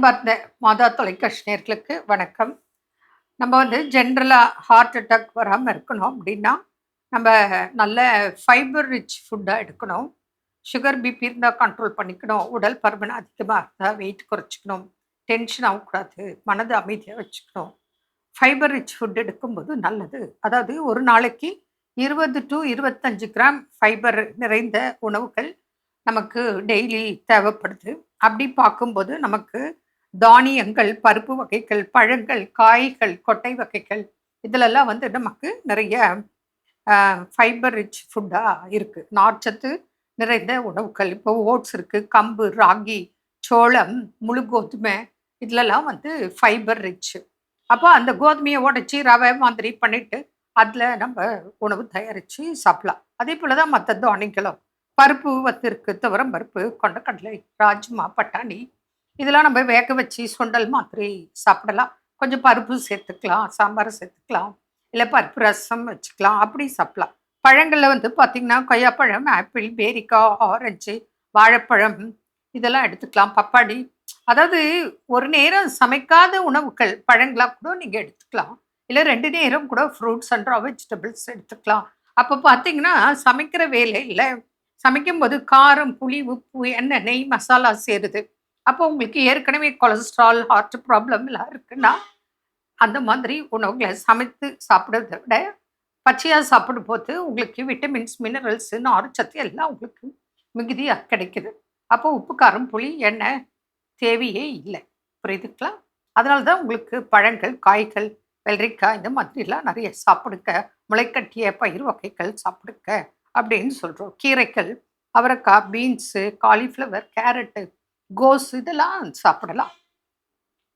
அன்பார்ந்த மாதா தொலைக்காட்சி நேயர்களுக்கு வணக்கம். நம்ம ஜென்ரலாக ஹார்ட் அட்டாக் வராமல் இருக்கணும் அப்படின்னா நம்ம நல்ல ஃபைபர் ரிச் ஃபுட்டாக எடுக்கணும். சுகர் பிபி இருந்தால் கண்ட்ரோல் பண்ணிக்கணும். உடல் பருமன் அதிகமாக இருந்தால் வெயிட் குறைச்சிக்கணும். டென்ஷன் ஆகக்கூடாது. மனது அமைதியாக வச்சுக்கணும். ஃபைபர் ரிச் ஃபுட் எடுக்கும்போது நல்லது. அதாவது ஒரு நாளைக்கு 20 டு 25 கிராம் ஃபைபர் நிறைந்த உணவுகள் நமக்கு டெய்லி தேவைப்படுது. அப்படி பார்க்கும்போது நமக்கு தானியங்கள், பருப்பு வகைகள், பழங்கள், காய்கள், கொட்டை வகைகள் இதிலெல்லாம் நமக்கு நிறைய ஃபைபர் ரிச் ஃபுட்டாக இருக்குது. நார்ச்சத்து நிறைந்த உணவுகள். இப்போ ஓட்ஸ் இருக்குது, கம்பு, ராகி, சோளம், முழு கோதுமை இதிலெல்லாம் ஃபைபர் ரிச். அப்போ அந்த கோதுமையை உடைச்சி ரவை மாதிரி பண்ணிட்டு அதில் நம்ம உணவு தயாரித்து சாப்பிடலாம். அதே போல் தான் மற்ற தானியங்களும். பருப்பு இருக்கு, துவரம் பருப்பு, கொண்டக்கடலை, ராஜ்மா, பட்டாணி இதெல்லாம் நம்ம வேக வச்சு சுண்டல் மாதிரி சாப்பிடலாம். கொஞ்சம் பருப்பு சேர்த்துக்கலாம், சாம்பார் சேர்த்துக்கலாம், இல்லை பருப்பு ரசம் வச்சுக்கலாம், அப்படி சாப்பிடலாம். பழங்களில் பார்த்திங்கன்னா கொய்யாப்பழம், ஆப்பிள், பேரிக்காய், ஆரஞ்சு, வாழைப்பழம் இதெல்லாம் எடுத்துக்கலாம். பப்பாளி, அதாவது ஒரு நேரம் சமைக்காத உணவுகள் பழங்களாக கூட நீங்கள் எடுத்துக்கலாம். இல்லை 2 நேரம் கூட ஃப்ரூட்ஸ் அண்ட் ரா வெஜிடபிள்ஸ் எடுத்துக்கலாம். அப்போ பார்த்தீங்கன்னா சமைக்கிற வேலையில் சமைக்கும்போது காரம், புளி, உப்பு, எண்ணெய், நெய், மசாலா சேருது. அப்போ உங்களுக்கு ஏற்கனவே கொலஸ்ட்ரால், ஹார்ட் ப்ராப்ளம் எல்லாம் இருக்குன்னா அந்த மாதிரி உணவுகளை சமைத்து சாப்பிட்றத விட பச்சையாக சாப்பிடும்போது உங்களுக்கு விட்டமின்ஸ், மினரல்ஸு, நார்ச்சத்து எல்லாம் உங்களுக்கு மிகுதியாக கிடைக்குது. அப்போ உப்பு, காரம், புளி, எண்ணெய் தேவையே இல்லை. புரியுதுங்களா? அதனால தான் உங்களுக்கு பழங்கள், காய்கள், வெள்ளரிக்காய் இந்த மாதிரிலாம் நிறைய சாப்பிடுங்க. முளைக்கட்டிய பயிர் வகைகள் சாப்பிடுங்க அப்படின்னு சொல்கிறோம். கீரைகள், அவரைக்காய், பீன்ஸு, காலிஃப்ளவர், கேரட்டு, கோஸ் இதெல்லாம் சாப்பிடலாம்.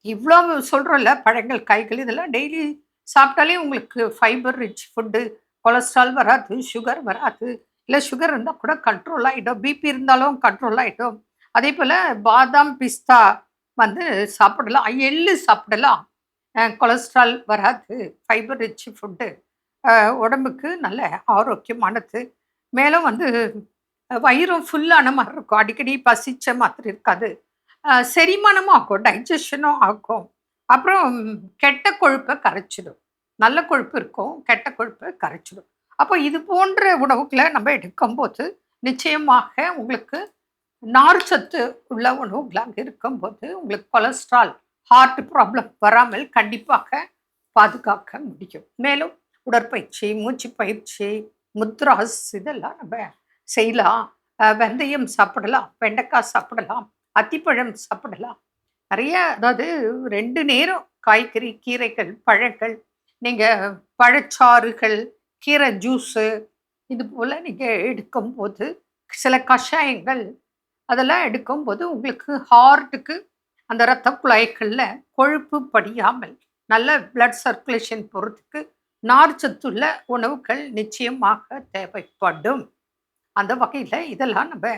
இவ்வளோ சொல்கிறோம்ல, பழங்கள், காய்கள் இதெல்லாம் டெய்லி சாப்பிட்டாலே உங்களுக்கு ஃபைபர் ரிச் ஃபுட்டு. கொலஸ்ட்ரால் வராது, சுகர் வராது. இல்லை சுகர் இருந்தால் கூட கண்ட்ரோல் ஆகிடும். பிபி இருந்தாலும் கண்ட்ரோல் ஆகிடும். அதே போல் பாதாம், பிஸ்தா சாப்பிடலாம். எள்ளு சாப்பிடலாம். கொலஸ்ட்ரால் வராது. Fibre rich food. உடம்புக்கு நல்ல ஆரோக்கியமானது. மேலும் வயிறும் ஃபுல்லான மாதிரி இருக்கும். அடிக்கடி பசிச்ச மாதிரி இருக்காது. செரிமானமும் ஆகும், டைஜஷனும் ஆகும். அப்புறம் கெட்ட கொழுப்பை கரைச்சிடும். நல்ல கொழுப்பு இருக்கும், கெட்ட கொழுப்பை கரைச்சிடும். அப்போ இது போன்ற உணவுகளை நம்ம எடுக்கும்போது நிச்சயமாக உங்களுக்கு நார்ச்சத்து உள்ள உணவுகளாக இருக்கும்போது உங்களுக்கு கொலஸ்ட்ரால், ஹார்ட் ப்ராப்ளம் வராமல் கண்டிப்பாக பாதுகாக்க முடியும். மேலும் உடற்பயிற்சி, மூச்சு பயிற்சி, முத்ராஸ் இதெல்லாம் நம்ம செய்யலாம். வெந்தயம் சாப்பிடலாம், வெண்டைக்காய் சாப்பிடலாம், அத்திப்பழம் சாப்பிடலாம். நிறைய, அதாவது 2 நேரம் காய்கறி, கீரைகள், பழங்கள், நீங்கள் பழச்சாறுகள், கீரை ஜூஸு இது போல் நீங்கள் எடுக்கும்போது, சில கஷாயங்கள் அதெல்லாம் எடுக்கும்போது உங்களுக்கு ஹார்ட்டுக்கு அந்த இரத்த குழாய்களில் கொழுப்பு படியாமல் நல்ல பிளட் சர்க்குலேஷன் போகிறதுக்கு நார்ச்சத்துள்ள உணவுகள் நிச்சயமாக தேவைப்படும். அந்த வகையில் இதெல்லாம் நம்ம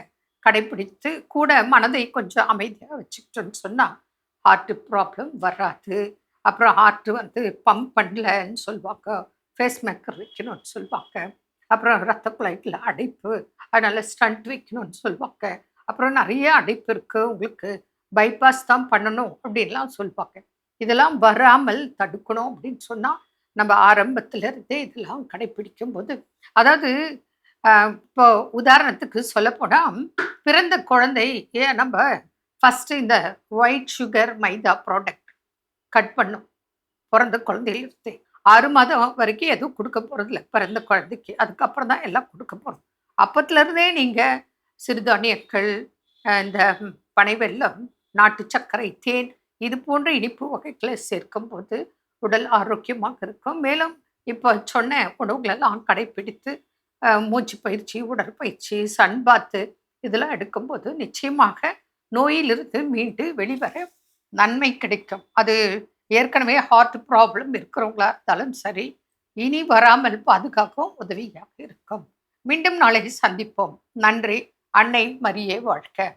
கடைபிடித்து கூட மனதை கொஞ்சம் அமைதியாக வச்சுக்கிட்டோன்னு சொன்னால் ஹார்ட் ப்ராப்ளம் வராது. அப்புறம் ஹார்ட் பம்ப் பண்ணலன்னு சொல்லுவாங்க, ஃபேஸ் மேக்கர் வைக்கணும்னு சொல்லுவாங்க. அப்புறம் இரத்த குழாய்கள் அடைப்பு, அதனால் ஸ்டண்ட் வைக்கணும்னு சொல்லுவாங்க. அப்புறம் நிறைய அடைப்பு இருக்குது, உங்களுக்கு பைபாஸ் தான் பண்ணணும் அப்படின்லாம் சொல்லுவாங்க. இதெல்லாம் வராமல் தடுக்கணும் அப்படின்னு சொன்னால் நம்ம ஆரம்பத்திலிருந்தே இதெல்லாம் கடைபிடிக்கும் போது, அதாவது இப்போ உதாரணத்துக்கு சொல்லப்போனால் பிறந்த குழந்தை நம்ம ஃபஸ்ட்டு இந்த ஒயிட் சுகர் மைதா ப்ராடக்ட் கட் பண்ணும். பிறந்த குழந்தையிலிருந்து 6 மாதம் வரைக்கும் எதுவும் கொடுக்க போகிறதில்ல பிறந்த குழந்தைக்கு. அதுக்கப்புறம் தான் எல்லாம் கொடுக்க போகிறோம். அப்பத்துலேருந்தே நீங்கள் சிறுதானியங்கள், இந்த பனை வெல்லம், நாட்டு சர்க்கரை, தேன் இது போன்ற இனிப்பு வகைகளை சேர்க்கும்போது உடல் ஆரோக்கியமாக இருக்கும். மேலும் இப்போ சொன்ன உணவுகளெல்லாம் கடைப்பிடித்து மூச்சு பயிற்சி, உடற்பயிற்சி, சன்பாத்து இதெல்லாம் எடுக்கும்போது நிச்சயமாக நோயிலிருந்து மீண்டு வெளிவர நன்மை கிடைக்கும். அது ஏற்கனவே ஹார்ட் ப்ராப்ளம் இருக்கிறவங்களா இருந்தாலும் சரி, இனி வராமல் பாதுகாக்கவும் உதவியாக இருக்கும். மீண்டும் நாளை சந்திப்போம். நன்றி. அன்னை மரியே வாழ்க.